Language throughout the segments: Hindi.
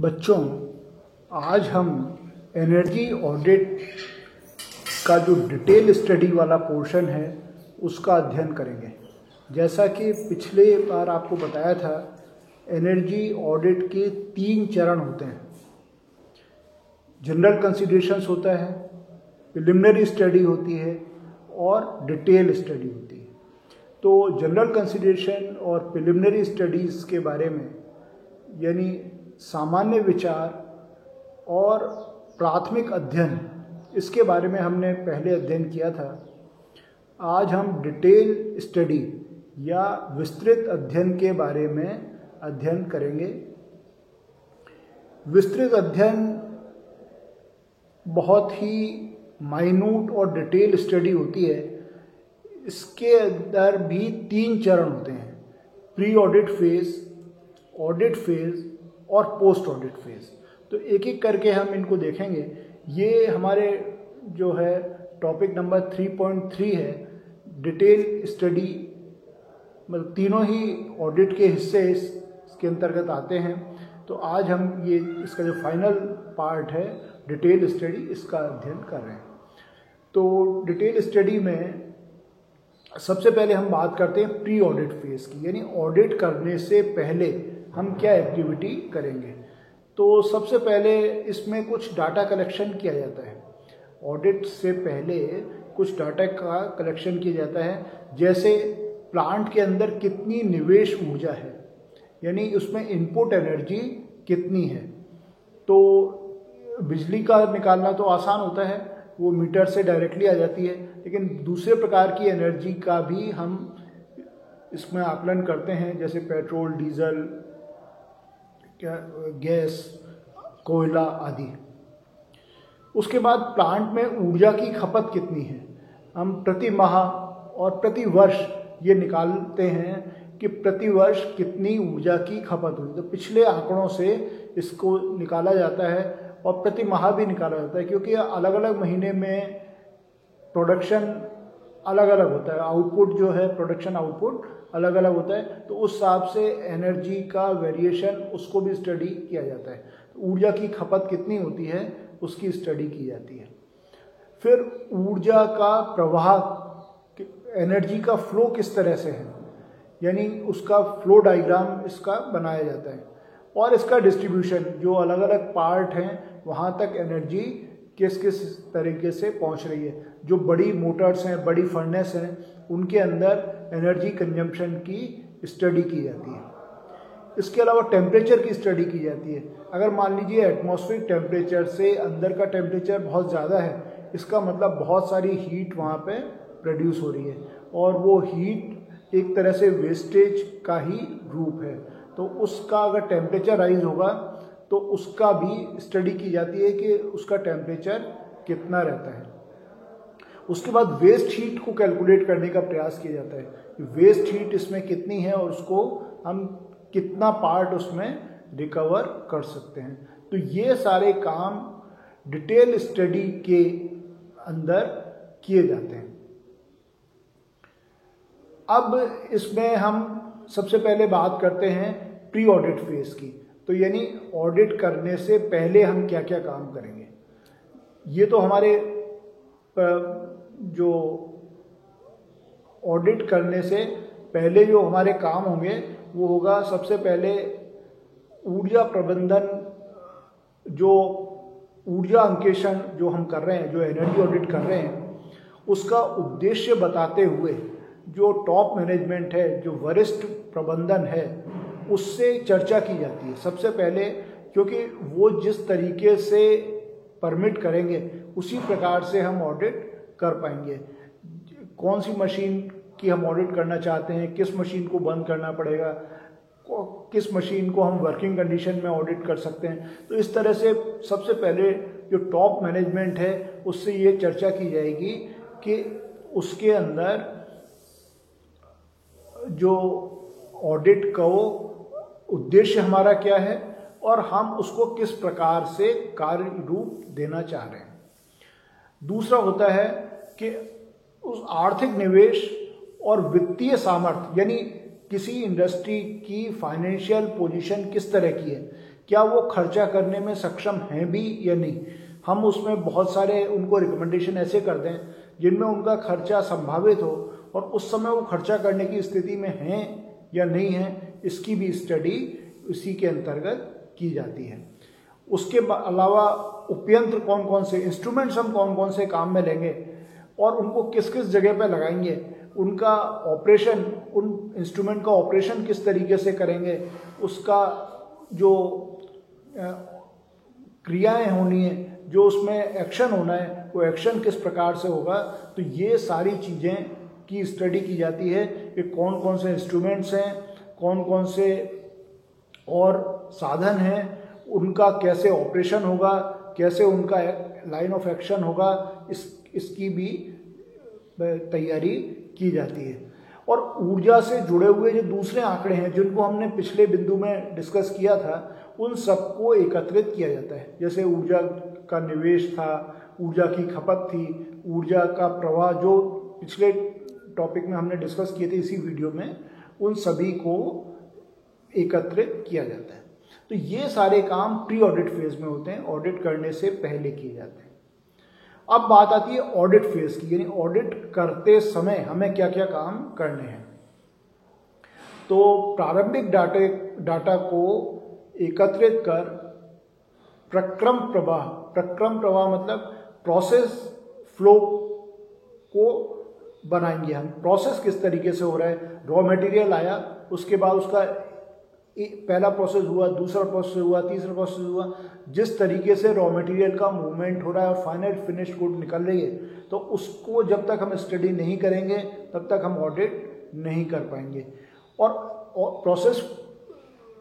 बच्चों, आज हम एनर्जी ऑडिट का जो डिटेल स्टडी वाला पोर्शन है उसका अध्ययन करेंगे। जैसा कि पिछले बार आपको बताया था, एनर्जी ऑडिट के 3 चरण होते हैं। जनरल कंसिडरेशंस होता है, प्रिलिमिनरी स्टडी होती है और डिटेल स्टडी होती है। तो जनरल कंसिडरेशन और प्रिलिमिनरी स्टडीज़ के बारे में, यानी सामान्य विचार और प्राथमिक अध्ययन, इसके बारे में हमने पहले अध्ययन किया था। आज हम डिटेल स्टडी या विस्तृत अध्ययन के बारे में अध्ययन करेंगे। विस्तृत अध्ययन बहुत ही माइन्यूट और डिटेल स्टडी होती है। इसके अंदर भी 3 चरण होते हैं: pre audit phase, audit phase और पोस्ट ऑडिट फेज। तो एक एक करके हम इनको देखेंगे। ये हमारे जो है टॉपिक नंबर 3.3 है, डिटेल स्टडी। मतलब तीनों ही ऑडिट के हिस्से इसके अंतर्गत आते हैं। तो आज हम इसका जो फाइनल पार्ट है डिटेल स्टडी, इसका अध्ययन कर रहे हैं। तो डिटेल स्टडी में सबसे पहले हम बात करते हैं प्री ऑडिट फेज की, यानी ऑडिट करने से पहले हम क्या एक्टिविटी करेंगे। तो सबसे पहले इसमें कुछ डाटा कलेक्शन किया जाता है। ऑडिट से पहले कुछ डाटा का कलेक्शन किया जाता है, जैसे प्लांट के अंदर कितनी निवेश ऊर्जा है, यानी उसमें इनपुट एनर्जी कितनी है। तो बिजली का निकालना तो आसान होता है, वो मीटर से डायरेक्टली आ जाती है, लेकिन दूसरे प्रकार की एनर्जी का भी हम इसमें आकलन करते हैं, जैसे पेट्रोल, डीजल, गैस, कोयला आदि। उसके बाद प्लांट में ऊर्जा की खपत कितनी है, हम प्रति माह और प्रति वर्ष ये निकालते हैं कि प्रति वर्ष कितनी ऊर्जा की खपत हुई। तो पिछले आंकड़ों से इसको निकाला जाता है और प्रति माह भी निकाला जाता है, क्योंकि अलग अलग महीने में प्रोडक्शन अलग अलग होता है। आउटपुट जो है, प्रोडक्शन आउटपुट अलग अलग होता है। तो उस हिसाब से एनर्जी का वेरिएशन, उसको भी स्टडी किया जाता है। तो ऊर्जा की खपत कितनी होती है, उसकी स्टडी की जाती है। फिर ऊर्जा का प्रवाह, एनर्जी का फ्लो किस तरह से है, यानी उसका फ्लो डायग्राम इसका बनाया जाता है। और इसका डिस्ट्रीब्यूशन, जो अलग अलग पार्ट हैं वहाँ तक एनर्जी किस किस तरीके से पहुँच रही है। जो बड़ी मोटर्स हैं, बड़ी फर्नेस हैं, उनके अंदर एनर्जी कंजम्पशन की स्टडी की जाती है। इसके अलावा टेम्परेचर की स्टडी की जाती है। अगर मान लीजिए एटमॉस्फेरिक टेम्परेचर से अंदर का टेम्परेचर बहुत ज़्यादा है, इसका मतलब बहुत सारी हीट वहाँ पे प्रोड्यूस हो रही है, और वो हीट एक तरह से वेस्टेज का ही रूप है। तो उसका अगर टेम्परेचर राइज होगा तो उसका भी स्टडी की जाती है कि उसका टेम्परेचर कितना रहता है। उसके बाद वेस्ट हीट को कैलकुलेट करने का प्रयास किया जाता है कि वेस्ट हीट इसमें कितनी है और उसको हम कितना पार्ट उसमें रिकवर कर सकते हैं। तो ये सारे काम डिटेल स्टडी के अंदर किए जाते हैं। अब इसमें हम सबसे पहले बात करते हैं प्री ऑडिट फेज की। तो यानी ऑडिट करने से पहले हम क्या क्या काम करेंगे। ये तो हमारे जो ऑडिट करने से पहले जो हमारे काम होंगे वो होगा, सबसे पहले ऊर्जा प्रबंधन, जो ऊर्जा अंकेक्षण जो हम कर रहे हैं, जो एनर्जी ऑडिट कर रहे हैं, उसका उद्देश्य बताते हुए जो टॉप मैनेजमेंट है, जो वरिष्ठ प्रबंधन है, उससे चर्चा की जाती है सबसे पहले, क्योंकि वो जिस तरीके से परमिट करेंगे उसी प्रकार से हम ऑडिट कर पाएंगे। कौन सी मशीन की हम ऑडिट करना चाहते हैं, किस मशीन को बंद करना पड़ेगा, किस मशीन को हम वर्किंग कंडीशन में ऑडिट कर सकते हैं। तो इस तरह से सबसे पहले जो टॉप मैनेजमेंट है उससे ये चर्चा की जाएगी कि उसके अंदर जो ऑडिट का उद्देश्य हमारा क्या है और हम उसको किस प्रकार से कार्य रूप देना चाह रहे हैं। दूसरा होता है कि उस आर्थिक निवेश और वित्तीय सामर्थ्य, यानी किसी इंडस्ट्री की फाइनेंशियल पोजीशन किस तरह की है, क्या वो खर्चा करने में सक्षम हैं भी या नहीं। हम उसमें बहुत सारे उनको रिकमेंडेशन ऐसे कर दें जिनमें उनका खर्चा संभावित हो और उस समय वो खर्चा करने की स्थिति में हैं या नहीं हैं, इसकी भी स्टडी इसी के अंतर्गत की जाती है। उसके अलावा उपयंत्र कौन कौन से, इंस्ट्रूमेंट्स हम कौन कौन से काम में लेंगे और उनको किस किस जगह पर लगाएंगे, उनका ऑपरेशन, उन इंस्ट्रूमेंट का ऑपरेशन किस तरीके से करेंगे, उसका जो क्रियाएं होनी है, जो उसमें एक्शन होना है, वो एक्शन किस प्रकार से होगा। तो ये सारी चीज़ें की स्टडी की जाती है कि कौन कौन से इंस्ट्रूमेंट्स हैं, कौन कौन से और साधन हैं, उनका कैसे ऑपरेशन होगा, कैसे उनका लाइन ऑफ एक्शन होगा, इसकी भी तैयारी की जाती है। और ऊर्जा से जुड़े हुए जो दूसरे आंकड़े हैं जिनको हमने पिछले बिंदु में डिस्कस किया था, उन सबको एकत्रित किया जाता है। जैसे ऊर्जा का निवेश था, ऊर्जा की खपत थी, ऊर्जा का प्रवाह जो पिछले टॉपिक में हमने डिस्कस किए थे इसी वीडियो में, उन सभी को एकत्रित किया जाता है। तो ये सारे काम प्री ऑडिट फेज में होते हैं, ऑडिट करने से पहले किए जाते हैं। अब बात आती है ऑडिट फेज की, यानी ऑडिट करते समय हमें क्या क्या काम करने हैं। तो प्रारंभिक डाटा को एकत्रित कर प्रक्रम प्रवाह मतलब प्रोसेस फ्लो को बनाएंगे हम। प्रोसेस किस तरीके से हो रहा है, रॉ मटेरियल आया, उसके बाद उसका पहला प्रोसेस हुआ, दूसरा प्रोसेस हुआ, तीसरा प्रोसेस हुआ, जिस तरीके से रॉ मटेरियल का मूवमेंट हो रहा है और फाइनल फिनिश्ड गुड निकल रही है, तो उसको जब तक हम स्टडी नहीं करेंगे तब तक हम ऑडिट नहीं कर पाएंगे। और प्रोसेस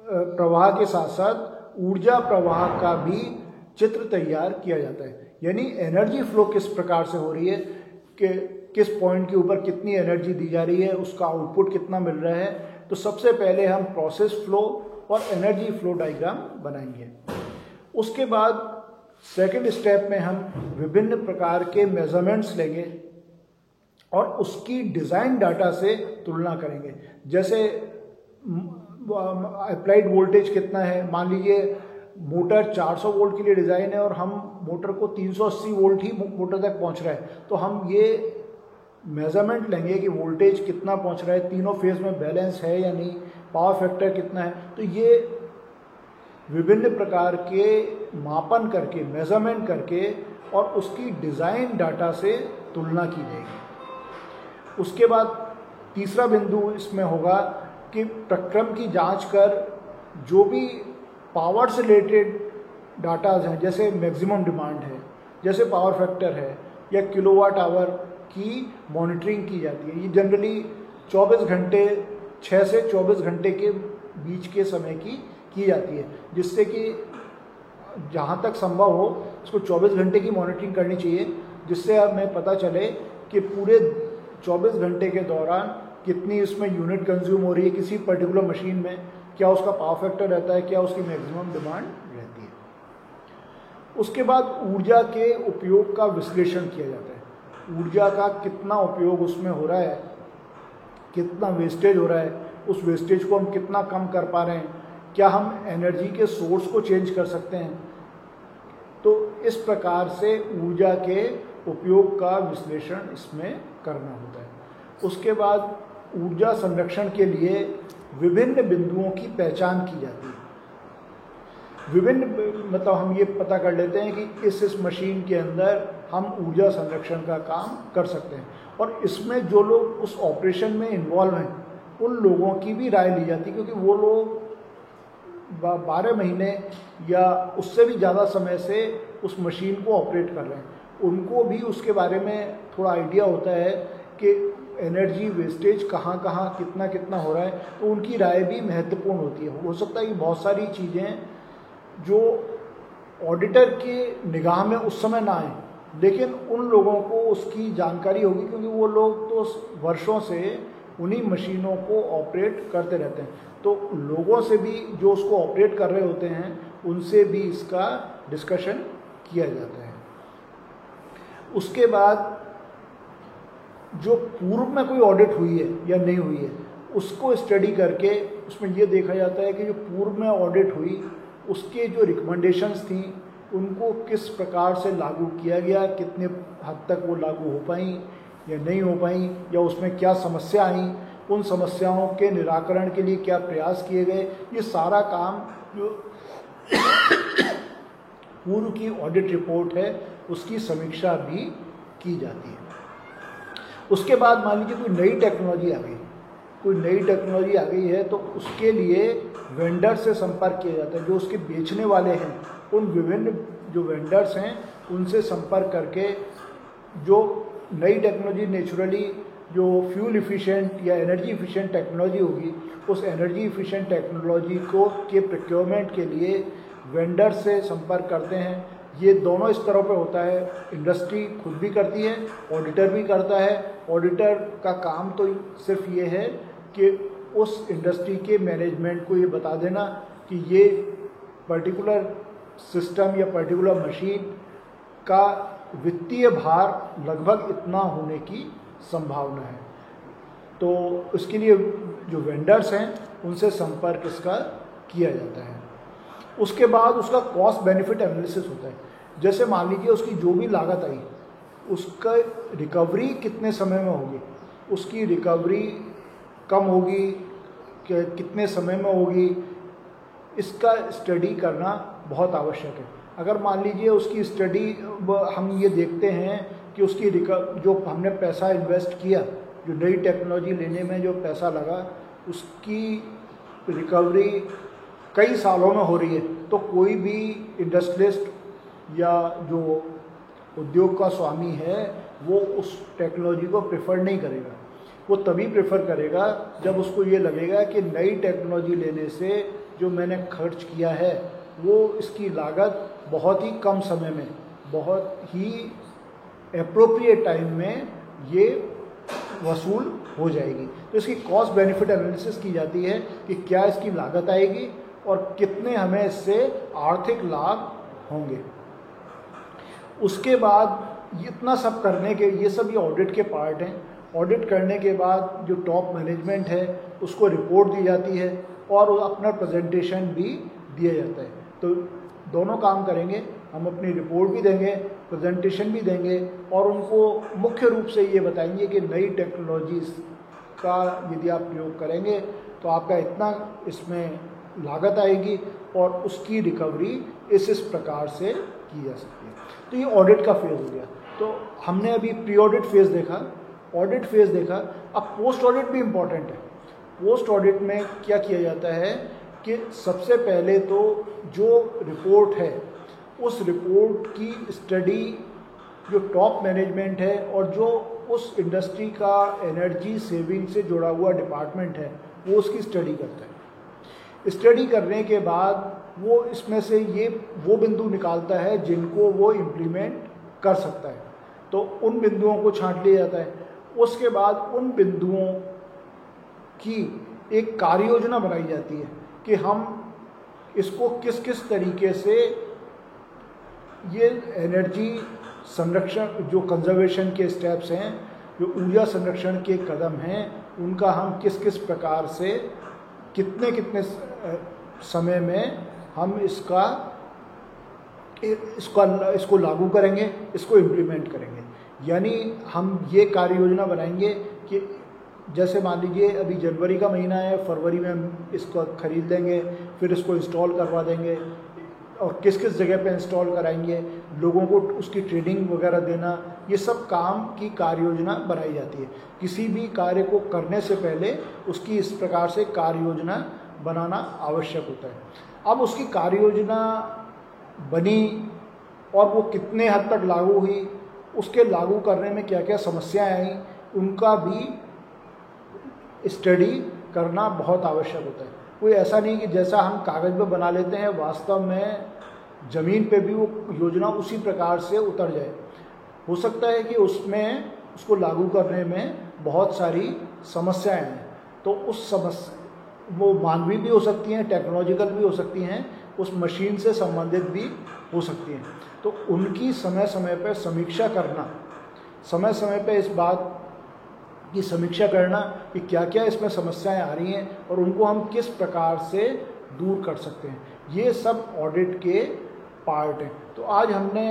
प्रवाह के साथ साथ ऊर्जा प्रवाह का भी चित्र तैयार किया जाता है, यानी एनर्जी फ्लो किस प्रकार से हो रही है, कि किस पॉइंट के ऊपर कितनी एनर्जी दी जा रही है, उसका आउटपुट कितना मिल रहा है। तो सबसे पहले हम प्रोसेस फ्लो और एनर्जी फ्लो डायग्राम बनाएंगे। उसके बाद सेकंड स्टेप में हम विभिन्न प्रकार के मेजरमेंट्स लेंगे और उसकी डिज़ाइन डाटा से तुलना करेंगे। जैसे अप्लाइड वोल्टेज कितना है, मान लीजिए मोटर 400 वोल्ट के लिए डिज़ाइन है और हम मोटर को 380 वोल्ट ही मोटर तक पहुंच रहा है, तो हम ये मेजरमेंट लेंगे कि वोल्टेज कितना पहुंच रहा है, तीनों फेज में बैलेंस है या नहीं, पावर फैक्टर कितना है। तो ये विभिन्न प्रकार के मापन करके, मेजरमेंट करके और उसकी डिज़ाइन डाटा से तुलना की जाएगी। उसके बाद तीसरा बिंदु इसमें होगा कि प्रक्रम की जांच कर जो भी पावर से रिलेटेड डाटाज हैं, जैसे मैक्सिमम डिमांड है, जैसे पावर फैक्टर है या किलोवाट आवर की मॉनिटरिंग की जाती है। ये जनरली 24 घंटे 6 से 24 घंटे के बीच के समय की जाती है, जिससे कि जहाँ तक संभव हो इसको 24 घंटे की मॉनिटरिंग करनी चाहिए, जिससे हमें पता चले कि पूरे 24 घंटे के दौरान कितनी इसमें यूनिट कंज्यूम हो रही है किसी पर्टिकुलर मशीन में, क्या उसका पावर फैक्टर रहता है, क्या उसकी मैक्सिमम डिमांड रहती है। उसके बाद ऊर्जा के उपयोग का विश्लेषण किया जाता है। ऊर्जा का कितना उपयोग उसमें हो रहा है, कितना वेस्टेज हो रहा है, उस वेस्टेज को हम कितना कम कर पा रहे हैं, क्या हम एनर्जी के सोर्स को चेंज कर सकते हैं। तो इस प्रकार से ऊर्जा के उपयोग का विश्लेषण इसमें करना होता है। उसके बाद ऊर्जा संरक्षण के लिए विभिन्न बिंदुओं की पहचान की जाती है। मतलब हम ये पता कर लेते हैं कि इस मशीन के अंदर हम ऊर्जा संरक्षण का काम कर सकते हैं, और इसमें जो लोग उस ऑपरेशन में इन्वॉल्व हैं उन लोगों की भी राय ली जाती है, क्योंकि वो लोग 12 महीने या उससे भी ज़्यादा समय से उस मशीन को ऑपरेट कर रहे हैं, उनको भी उसके बारे में थोड़ा आइडिया होता है कि एनर्जी वेस्टेज कहाँ कहाँ कितना कितना हो रहा है, तो उनकी राय भी महत्वपूर्ण होती है। हो सकता है कि बहुत सारी चीज़ें जो ऑडिटर के निगाह में उस समय ना आए, लेकिन उन लोगों को उसकी जानकारी होगी, क्योंकि वो लोग तो वर्षों से उन्हीं मशीनों को ऑपरेट करते रहते हैं। तो लोगों से भी जो उसको ऑपरेट कर रहे होते हैं उनसे भी इसका डिस्कशन किया जाता है। उसके बाद जो पूर्व में कोई ऑडिट हुई है या नहीं हुई है उसको स्टडी करके उसमें ये देखा जाता है कि जो पूर्व में ऑडिट हुई उसके जो रिकमेंडेशंस थी उनको किस प्रकार से लागू किया गया, कितने हद तक वो लागू हो पाई या नहीं हो पाई, या उसमें क्या समस्या आई, उन समस्याओं के निराकरण के लिए क्या प्रयास किए गए, ये सारा काम जो पूर्व की ऑडिट रिपोर्ट है उसकी समीक्षा भी की जाती है। उसके बाद मान लीजिए कोई नई टेक्नोलॉजी आ गई है तो उसके लिए वेंडर से संपर्क किया जाता है। जो उसके बेचने वाले हैं उन विभिन्न जो वेंडर्स हैं उनसे संपर्क करके जो नई टेक्नोलॉजी नेचुरली जो फ्यूल इफिशिएंट या एनर्जी इफिशिएंट टेक्नोलॉजी होगी, उस एनर्जी इफिशिएंट टेक्नोलॉजी को के प्रोक्योरमेंट के लिए वेंडर से संपर्क करते हैं। ये दोनों स्तरों पे होता है, इंडस्ट्री खुद भी करती है, ऑडिटर भी करता है। ऑडिटर का काम तो सिर्फ ये है कि उस इंडस्ट्री के मैनेजमेंट को ये बता देना कि ये पर्टिकुलर सिस्टम या पर्टिकुलर मशीन का वित्तीय भार लगभग इतना होने की संभावना है। तो इसके लिए जो वेंडर्स हैं उनसे संपर्क इसका किया जाता है। उसके बाद उसका कॉस्ट बेनिफिट एनालिसिस होता है। जैसे मान लीजिए उसकी जो भी लागत आई उसका रिकवरी कितने समय में होगी, उसकी रिकवरी कम होगी कि कितने समय में होगी, इसका स्टडी करना बहुत आवश्यक है। अगर मान लीजिए उसकी स्टडी हम ये देखते हैं कि उसकी जो हमने पैसा इन्वेस्ट किया, जो नई टेक्नोलॉजी लेने में जो पैसा लगा, उसकी रिकवरी कई सालों में हो रही है, तो कोई भी इंडस्ट्रियलिस्ट या जो उद्योग का स्वामी है वो उस टेक्नोलॉजी को प्रेफर नहीं करेगा। वो तभी प्रेफर करेगा जब उसको ये लगेगा कि नई टेक्नोलॉजी लेने से जो मैंने खर्च किया है वो इसकी लागत बहुत ही कम समय में, बहुत ही एप्रोप्रिएट टाइम में ये वसूल हो जाएगी। तो इसकी कॉस्ट बेनिफिट एनालिसिस की जाती है कि क्या इसकी लागत आएगी और कितने हमें इससे आर्थिक लाभ होंगे। उसके बाद इतना सब करने के ये सब ये ऑडिट के पार्ट हैं। ऑडिट करने के बाद जो टॉप मैनेजमेंट है उसको रिपोर्ट दी जाती है और अपना प्रेजेंटेशन भी दिया जाता है। तो दोनों काम करेंगे, हम अपनी रिपोर्ट भी देंगे, प्रेजेंटेशन भी देंगे और उनको मुख्य रूप से ये बताएंगे कि नई टेक्नोलॉजीज़ का यदि आप प्रयोग करेंगे तो आपका इतना इसमें लागत आएगी और उसकी रिकवरी इस प्रकार से की जा सकती है। तो ये ऑडिट का फेज़ हो गया। तो हमने अभी प्री ऑडिट फेज़ देखा, ऑडिट फेज़ देखा। अब पोस्ट ऑडिट भी इम्पॉर्टेंट है। पोस्ट ऑडिट में क्या किया जाता है कि सबसे पहले तो जो रिपोर्ट है उस रिपोर्ट की स्टडी जो टॉप मैनेजमेंट है और जो उस इंडस्ट्री का एनर्जी सेविंग से जुड़ा हुआ डिपार्टमेंट है वो उसकी स्टडी करता है। स्टडी करने के बाद वो इसमें से ये वो बिंदु निकालता है जिनको वो इम्प्लीमेंट कर सकता है, तो उन बिंदुओं को छांट लिया जाता है। उसके बाद उन बिंदुओं की एक कार्य योजना बनाई जाती है कि हम इसको किस किस तरीके से ये एनर्जी संरक्षण जो कंजर्वेशन के स्टेप्स हैं, जो ऊर्जा संरक्षण के कदम हैं, उनका हम किस किस प्रकार से कितने कितने समय में हम इसको लागू करेंगे, इसको इम्प्लीमेंट करेंगे। यानी हम ये कार्य योजना बनाएंगे कि जैसे मान लीजिए अभी जनवरी का महीना है, फरवरी में हम इसको खरीद लेंगे, फिर इसको इंस्टॉल करवा देंगे और किस किस जगह पे इंस्टॉल कराएंगे, लोगों को उसकी ट्रेनिंग वगैरह देना, ये सब काम की कार्य योजना बनाई जाती है। किसी भी कार्य को करने से पहले उसकी इस प्रकार से कार्य योजना बनाना आवश्यक होता है। अब उसकी कार्य योजना बनी और वो कितने हद तक लागू हुई, उसके लागू करने में क्या क्या समस्याएं आई, उनका भी स्टडी करना बहुत आवश्यक होता है। कोई ऐसा नहीं कि जैसा हम कागज़ पे बना लेते हैं, वास्तव में ज़मीन पे भी वो योजना उसी प्रकार से उतर जाए। हो सकता है कि उसमें उसको लागू करने में बहुत सारी समस्याएं हैं, तो उस समस्या वो मानवीय भी हो सकती हैं, टेक्नोलॉजिकल भी हो सकती हैं, उस मशीन से संबंधित भी हो सकती हैं। तो उनकी समय समय पर समीक्षा करना, समय समय पर इस बात की समीक्षा करना कि क्या क्या इसमें समस्याएं आ रही हैं और उनको हम किस प्रकार से दूर कर सकते हैं। ये सब ऑडिट के पार्ट हैं। तो आज हमने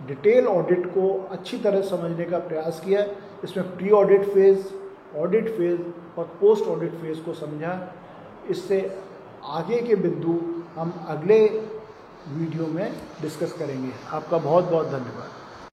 डिटेल ऑडिट को अच्छी तरह समझने का प्रयास किया। इसमें प्री ऑडिट फेज़ और पोस्ट ऑडिट फेज़ को समझा। इससे आगे के बिंदु हम अगले वीडियो में डिस्कस करेंगे। आपका बहुत बहुत धन्यवाद।